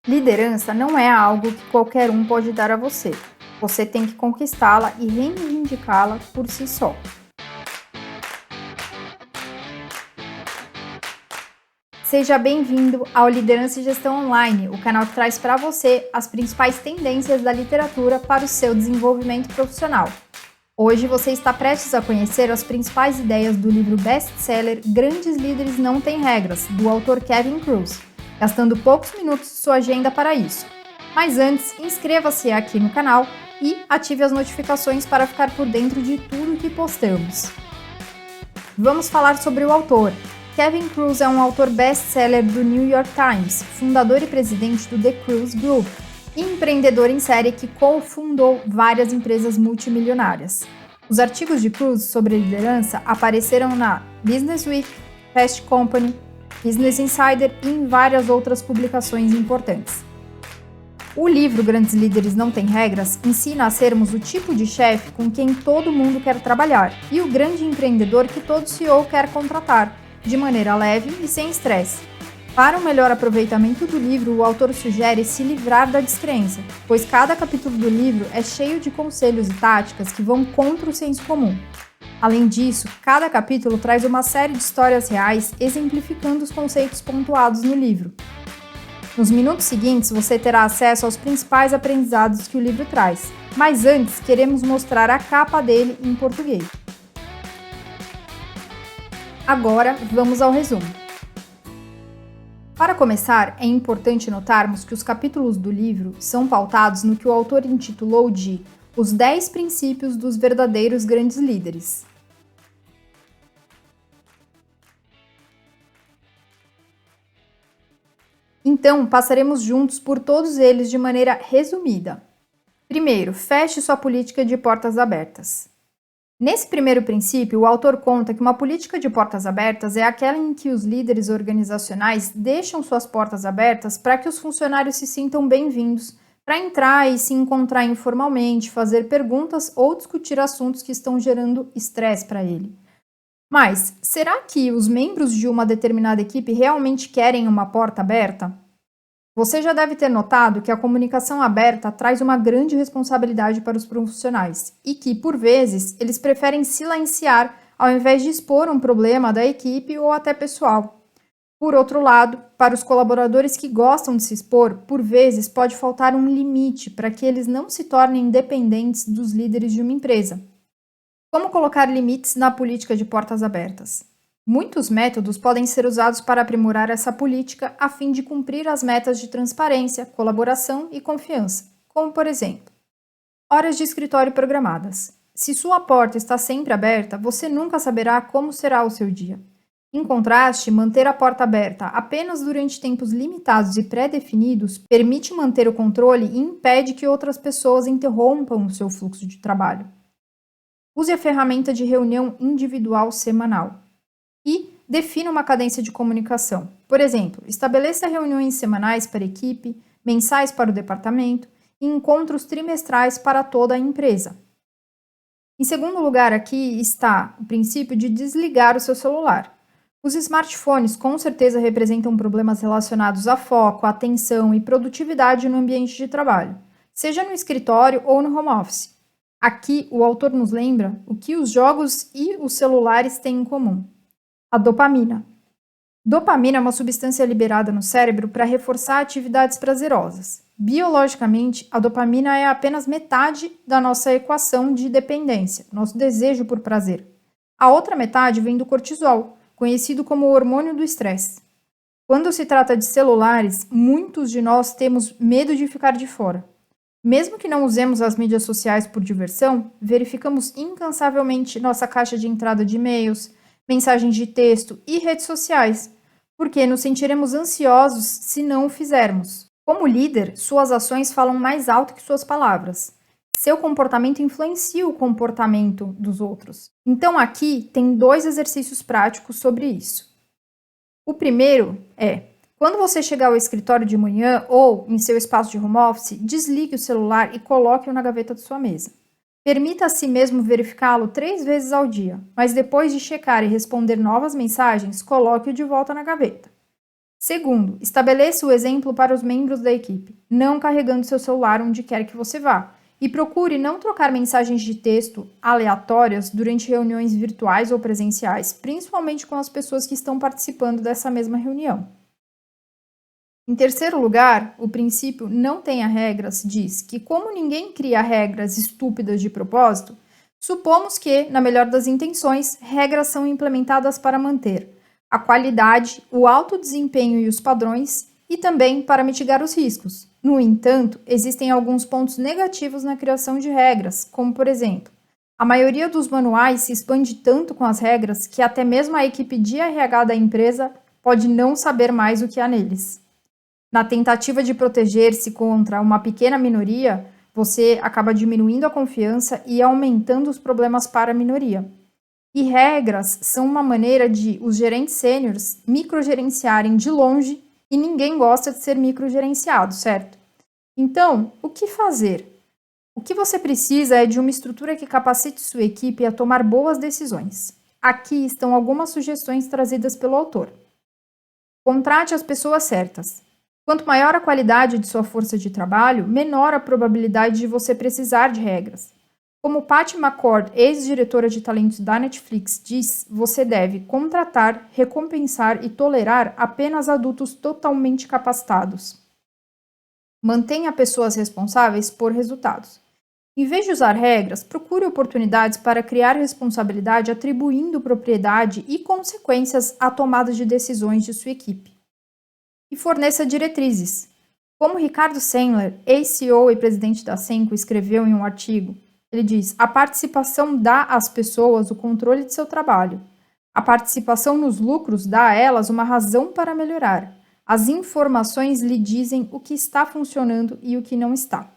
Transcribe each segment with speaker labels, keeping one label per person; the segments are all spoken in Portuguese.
Speaker 1: Liderança não é algo que qualquer um pode dar a você. Você tem que conquistá-la e reivindicá-la por si só. Seja bem-vindo ao Liderança e Gestão Online, o canal que traz para você as principais tendências da literatura para o seu desenvolvimento profissional. Hoje você está prestes a conhecer as principais ideias do livro best-seller Grandes Líderes Não Têm Regras, do autor Kevin Kruse, gastando poucos minutos de sua agenda para isso. Mas antes, inscreva-se aqui no canal e ative as notificações para ficar por dentro de tudo que postamos. Vamos falar sobre o autor. Kevin Kruse é um autor best-seller do New York Times, fundador e presidente do The Kruse Group, e empreendedor em série que cofundou várias empresas multimilionárias. Os artigos de Kruse sobre liderança apareceram na Business Week, Fast Company, Business Insider e em várias outras publicações importantes. O livro Grandes Líderes Não Têm Regras ensina a sermos o tipo de chefe com quem todo mundo quer trabalhar e o grande empreendedor que todo CEO quer contratar, de maneira leve e sem estresse. Para um melhor aproveitamento do livro, o autor sugere se livrar da descrença, pois cada capítulo do livro é cheio de conselhos e táticas que vão contra o senso comum. Além disso, cada capítulo traz uma série de histórias reais exemplificando os conceitos pontuados no livro. Nos minutos seguintes, você terá acesso aos principais aprendizados que o livro traz, mas antes queremos mostrar a capa dele em português. Agora, vamos ao resumo. Para começar, é importante notarmos que os capítulos do livro são pautados no que o autor intitulou de Os 10 Princípios dos Verdadeiros Grandes Líderes. Então, passaremos juntos por todos eles de maneira resumida. Primeiro, feche sua política de portas abertas. Nesse primeiro princípio, o autor conta que uma política de portas abertas é aquela em que os líderes organizacionais deixam suas portas abertas para que os funcionários se sintam bem-vindos, para entrar e se encontrar informalmente, fazer perguntas ou discutir assuntos que estão gerando estresse para ele. Mas, será que os membros de uma determinada equipe realmente querem uma porta aberta? Você já deve ter notado que a comunicação aberta traz uma grande responsabilidade para os profissionais e que, por vezes, eles preferem silenciar ao invés de expor um problema da equipe ou até pessoal. Por outro lado, para os colaboradores que gostam de se expor, por vezes pode faltar um limite para que eles não se tornem dependentes dos líderes de uma empresa. Como colocar limites na política de portas abertas? Muitos métodos podem ser usados para aprimorar essa política a fim de cumprir as metas de transparência, colaboração e confiança, como, por exemplo, horas de escritório programadas. Se sua porta está sempre aberta, você nunca saberá como será o seu dia. Em contraste, manter a porta aberta apenas durante tempos limitados e pré-definidos permite manter o controle e impede que outras pessoas interrompam o seu fluxo de trabalho. Use a ferramenta de reunião individual semanal. E defina uma cadência de comunicação. Por exemplo, estabeleça reuniões semanais para a equipe, mensais para o departamento e encontros trimestrais para toda a empresa. Em segundo lugar, aqui está o princípio de desligar o seu celular. Os smartphones com certeza representam problemas relacionados a foco, atenção e produtividade no ambiente de trabalho, seja no escritório ou no home office. Aqui, o autor nos lembra o que os jogos e os celulares têm em comum. A dopamina. Dopamina é uma substância liberada no cérebro para reforçar atividades prazerosas. Biologicamente, a dopamina é apenas metade da nossa equação de dependência, nosso desejo por prazer. A outra metade vem do cortisol, conhecido como o hormônio do estresse. Quando se trata de celulares, muitos de nós temos medo de ficar de fora. Mesmo que não usemos as mídias sociais por diversão, verificamos incansavelmente nossa caixa de entrada de e-mails, mensagens de texto e redes sociais, porque nos sentiremos ansiosos se não o fizermos. Como líder, suas ações falam mais alto que suas palavras. Seu comportamento influencia o comportamento dos outros. Então aqui tem 2 exercícios práticos sobre isso. O primeiro é, quando você chegar ao escritório de manhã ou em seu espaço de home office, desligue o celular e coloque-o na gaveta de sua mesa. Permita a si mesmo verificá-lo 3 vezes ao dia, mas depois de checar e responder novas mensagens, coloque-o de volta na gaveta. Segundo, estabeleça o exemplo para os membros da equipe, não carregando seu celular onde quer que você vá. E procure não trocar mensagens de texto aleatórias durante reuniões virtuais ou presenciais, principalmente com as pessoas que estão participando dessa mesma reunião. Em terceiro lugar, o princípio não tenha regras diz que, como ninguém cria regras estúpidas de propósito, supomos que, na melhor das intenções, regras são implementadas para manter a qualidade, o alto desempenho e os padrões, e também para mitigar os riscos. No entanto, existem alguns pontos negativos na criação de regras, como, por exemplo, a maioria dos manuais se expande tanto com as regras que até mesmo a equipe de RH da empresa pode não saber mais o que há neles. Na tentativa de proteger-se contra uma pequena minoria, você acaba diminuindo a confiança e aumentando os problemas para a minoria. E regras são uma maneira de os gerentes sêniores microgerenciarem de longe e ninguém gosta de ser microgerenciado, certo? Então, o que fazer? O que você precisa é de uma estrutura que capacite sua equipe a tomar boas decisões. Aqui estão algumas sugestões trazidas pelo autor. Contrate as pessoas certas. Quanto maior a qualidade de sua força de trabalho, menor a probabilidade de você precisar de regras. Como Patty McCord, ex-diretora de talentos da Netflix, diz, você deve contratar, recompensar e tolerar apenas adultos totalmente capacitados. Mantenha pessoas responsáveis por resultados. Em vez de usar regras, procure oportunidades para criar responsabilidade atribuindo propriedade e consequências à tomada de decisões de sua equipe. E forneça diretrizes. Como Ricardo Sandler, ex-CEO e presidente da Cenco, escreveu em um artigo, ele diz: a participação dá às pessoas o controle de seu trabalho. A participação nos lucros dá a elas uma razão para melhorar. As informações lhe dizem o que está funcionando e o que não está.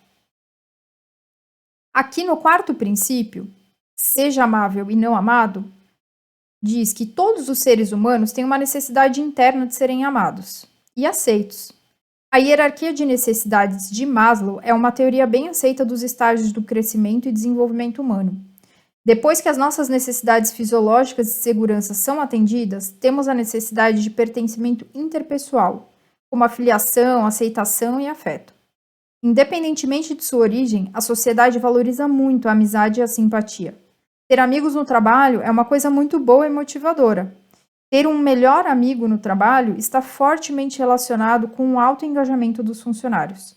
Speaker 1: Aqui no quarto princípio, seja amável e não amado, diz que todos os seres humanos têm uma necessidade interna de serem amados e aceitos. A hierarquia de necessidades de Maslow é uma teoria bem aceita dos estágios do crescimento e desenvolvimento humano. Depois que as nossas necessidades fisiológicas de segurança são atendidas, temos a necessidade de pertencimento interpessoal, como a filiação, aceitação e afeto. Independentemente de sua origem, a sociedade valoriza muito a amizade e a simpatia. Ter amigos no trabalho é uma coisa muito boa e motivadora. Ter um melhor amigo no trabalho está fortemente relacionado com o alto engajamento dos funcionários.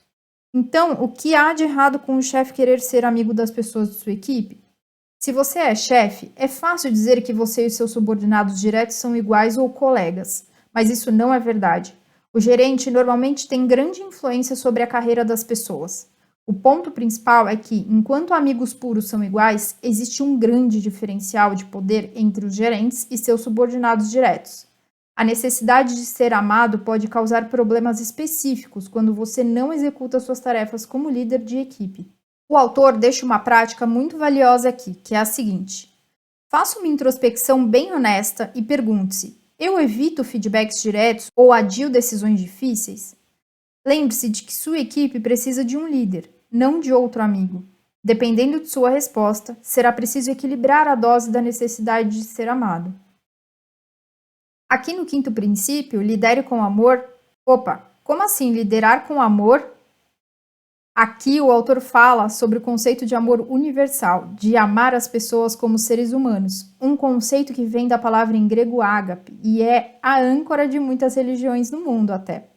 Speaker 1: Então, o que há de errado com o chefe querer ser amigo das pessoas de sua equipe? Se você é chefe, é fácil dizer que você e os seus subordinados diretos são iguais ou colegas, mas isso não é verdade. O gerente normalmente tem grande influência sobre a carreira das pessoas. O ponto principal é que, enquanto amigos puros são iguais, existe um grande diferencial de poder entre os gerentes e seus subordinados diretos. A necessidade de ser amado pode causar problemas específicos quando você não executa suas tarefas como líder de equipe. O autor deixa uma prática muito valiosa aqui, que é a seguinte: faça uma introspecção bem honesta e pergunte-se: eu evito feedbacks diretos ou adio decisões difíceis? Lembre-se de que sua equipe precisa de um líder, não de outro amigo. Dependendo de sua resposta, será preciso equilibrar a dose da necessidade de ser amado. Aqui no quinto princípio, lidere com amor. Opa, como assim liderar com amor? Aqui o autor fala sobre o conceito de amor universal, de amar as pessoas como seres humanos, um conceito que vem da palavra em grego ágape e é a âncora de muitas religiões no mundo até.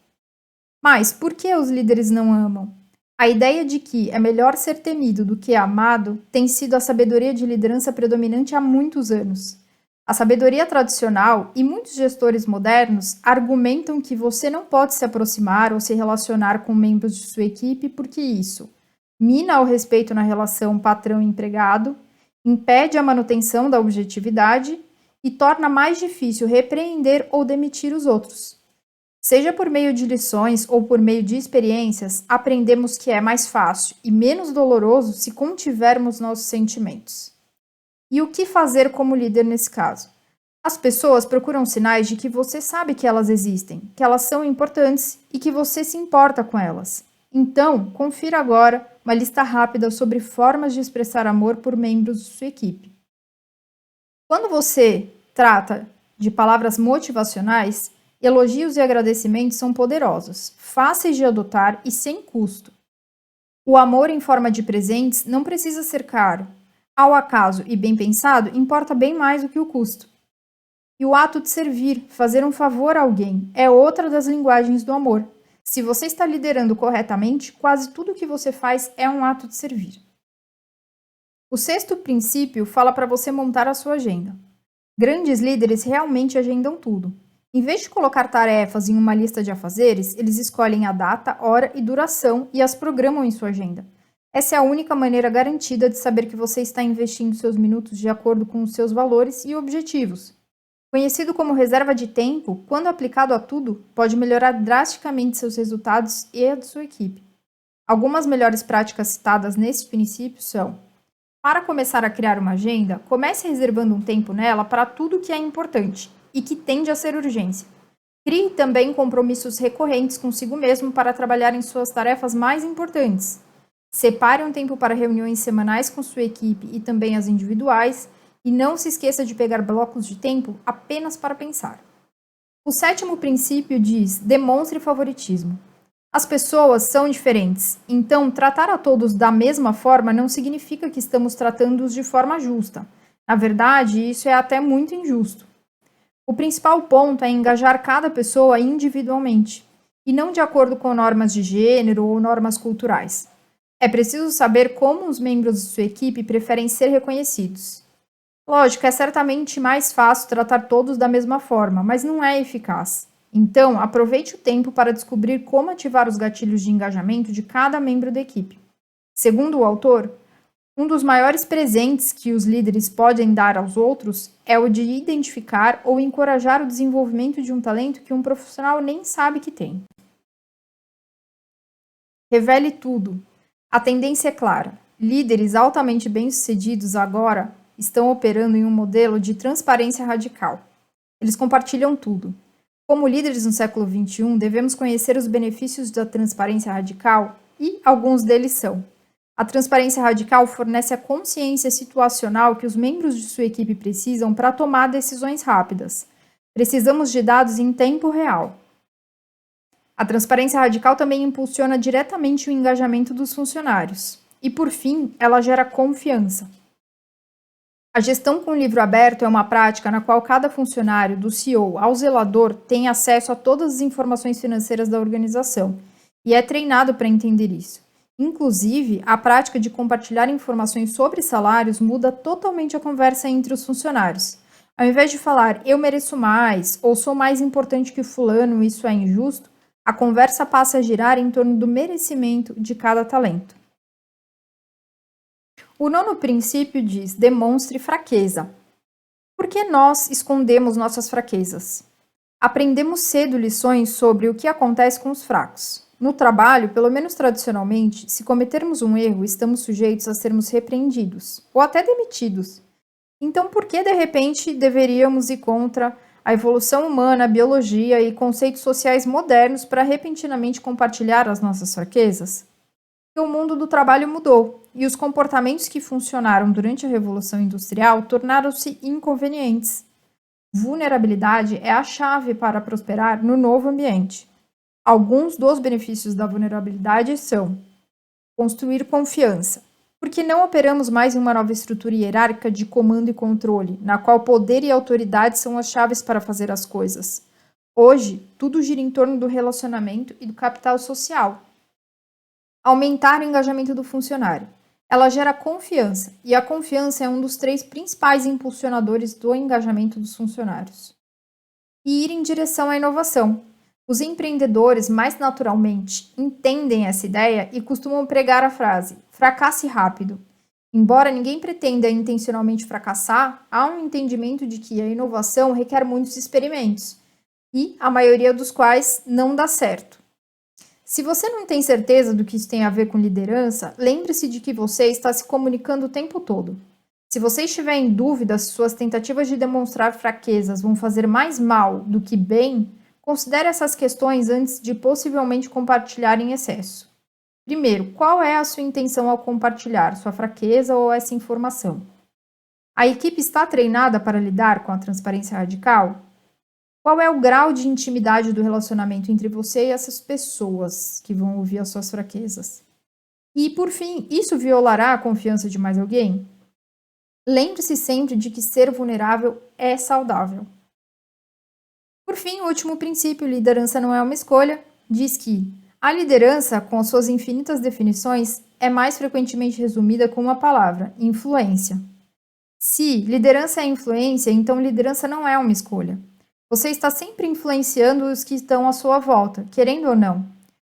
Speaker 1: Mas por que os líderes não amam? A ideia de que é melhor ser temido do que amado tem sido a sabedoria de liderança predominante há muitos anos. A sabedoria tradicional e muitos gestores modernos argumentam que você não pode se aproximar ou se relacionar com membros de sua equipe porque isso mina o respeito na relação patrão-empregado, impede a manutenção da objetividade e torna mais difícil repreender ou demitir os outros. Seja por meio de lições ou por meio de experiências, aprendemos que é mais fácil e menos doloroso se contivermos nossos sentimentos. E o que fazer como líder nesse caso? As pessoas procuram sinais de que você sabe que elas existem, que elas são importantes e que você se importa com elas. Então, confira agora uma lista rápida sobre formas de expressar amor por membros de sua equipe. Quando você trata de palavras motivacionais, Elogios e agradecimentos são poderosos, fáceis de adotar e sem custo. O amor em forma de presentes não precisa ser caro. Ao acaso e bem pensado, importa bem mais do que o custo. E o ato de servir, fazer um favor a alguém, é outra das linguagens do amor. Se você está liderando corretamente, quase tudo o que você faz é um ato de servir. O sexto princípio fala para você montar a sua agenda. Grandes líderes realmente agendam tudo. Em vez de colocar tarefas em uma lista de afazeres, eles escolhem a data, hora e duração e as programam em sua agenda. Essa é a única maneira garantida de saber que você está investindo seus minutos de acordo com os seus valores e objetivos. Conhecido como reserva de tempo, quando aplicado a tudo, pode melhorar drasticamente seus resultados e a de sua equipe. Algumas melhores práticas citadas nesse princípio são: para começar a criar uma agenda, comece reservando um tempo nela para tudo que é importante e que tende a ser urgência. Crie também compromissos recorrentes consigo mesmo para trabalhar em suas tarefas mais importantes. Separe um tempo para reuniões semanais com sua equipe e também as individuais, e não se esqueça de pegar blocos de tempo apenas para pensar. O sétimo princípio diz: demonstre favoritismo. As pessoas são diferentes, então tratar a todos da mesma forma não significa que estamos tratando-os de forma justa. Na verdade, isso é até muito injusto. O principal ponto é engajar cada pessoa individualmente, e não de acordo com normas de gênero ou normas culturais. É preciso saber como os membros de sua equipe preferem ser reconhecidos. Lógico, é certamente mais fácil tratar todos da mesma forma, mas não é eficaz. Então, aproveite o tempo para descobrir como ativar os gatilhos de engajamento de cada membro da equipe. Segundo o autor, um dos maiores presentes que os líderes podem dar aos outros é o de identificar ou encorajar o desenvolvimento de um talento que um profissional nem sabe que tem. Revele tudo. A tendência é clara. Líderes altamente bem-sucedidos agora estão operando em um modelo de transparência radical. Eles compartilham tudo. Como líderes no século XXI, devemos conhecer os benefícios da transparência radical e alguns deles são: a transparência radical fornece a consciência situacional que os membros de sua equipe precisam para tomar decisões rápidas. Precisamos de dados em tempo real. A transparência radical também impulsiona diretamente o engajamento dos funcionários. E, por fim, ela gera confiança. A gestão com livro aberto é uma prática na qual cada funcionário, do CEO ao zelador, tem acesso a todas as informações financeiras da organização e é treinado para entender isso. Inclusive, a prática de compartilhar informações sobre salários muda totalmente a conversa entre os funcionários. Ao invés de falar "eu mereço mais" ou "sou mais importante que fulano, isso é injusto", a conversa passa a girar em torno do merecimento de cada talento. O nono princípio diz: demonstre fraqueza. Por que nós escondemos nossas fraquezas? Aprendemos cedo lições sobre o que acontece com os fracos. No trabalho, pelo menos tradicionalmente, se cometermos um erro, estamos sujeitos a sermos repreendidos ou até demitidos. Então, por que de repente deveríamos ir contra a evolução humana, a biologia e conceitos sociais modernos para repentinamente compartilhar as nossas fraquezas? Porque o mundo do trabalho mudou e os comportamentos que funcionaram durante a Revolução Industrial tornaram-se inconvenientes. Vulnerabilidade é a chave para prosperar no novo ambiente. Alguns dos benefícios da vulnerabilidade são: construir confiança, porque não operamos mais em uma nova estrutura hierárquica de comando e controle, na qual poder e autoridade são as chaves para fazer as coisas. Hoje, tudo gira em torno do relacionamento e do capital social. Aumentar o engajamento do funcionário. Ela gera confiança, e a confiança é um dos 3 principais impulsionadores do engajamento dos funcionários. E ir em direção à inovação. Os empreendedores, mais naturalmente, entendem essa ideia e costumam pregar a frase "fracasse rápido". Embora ninguém pretenda intencionalmente fracassar, há um entendimento de que a inovação requer muitos experimentos, e a maioria dos quais não dá certo. Se você não tem certeza do que isso tem a ver com liderança, lembre-se de que você está se comunicando o tempo todo. Se você estiver em dúvida se suas tentativas de demonstrar fraquezas vão fazer mais mal do que bem, considere essas questões antes de possivelmente compartilhar em excesso. Primeiro, qual é a sua intenção ao compartilhar sua fraqueza ou essa informação? A equipe está treinada para lidar com a transparência radical? Qual é o grau de intimidade do relacionamento entre você e essas pessoas que vão ouvir as suas fraquezas? E, por fim, isso violará a confiança de mais alguém? Lembre-se sempre de que ser vulnerável é saudável. Por fim, o último princípio, liderança não é uma escolha, diz que a liderança, com suas infinitas definições, é mais frequentemente resumida com uma palavra: influência. Se liderança é influência, então liderança não é uma escolha. Você está sempre influenciando os que estão à sua volta, querendo ou não.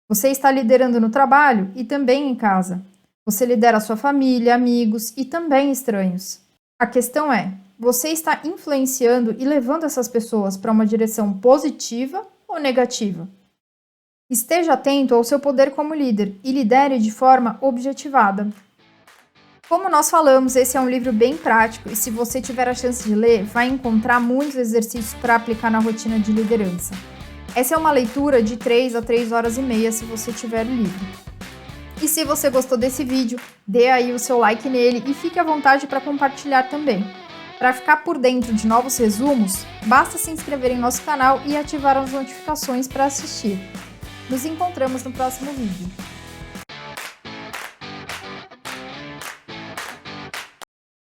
Speaker 1: Você está liderando no trabalho e também em casa. Você lidera a sua família, amigos e também estranhos. A questão é: você está influenciando e levando essas pessoas para uma direção positiva ou negativa? Esteja atento ao seu poder como líder e lidere de forma objetivada. Como nós falamos, esse é um livro bem prático e se você tiver a chance de ler, vai encontrar muitos exercícios para aplicar na rotina de liderança. Essa é uma leitura de 3 a 3 horas e meia se você tiver o livro. E se você gostou desse vídeo, dê aí o seu like nele e fique à vontade para compartilhar também. Para ficar por dentro de novos resumos, basta se inscrever em nosso canal e ativar as notificações para assistir. Nos encontramos no próximo vídeo.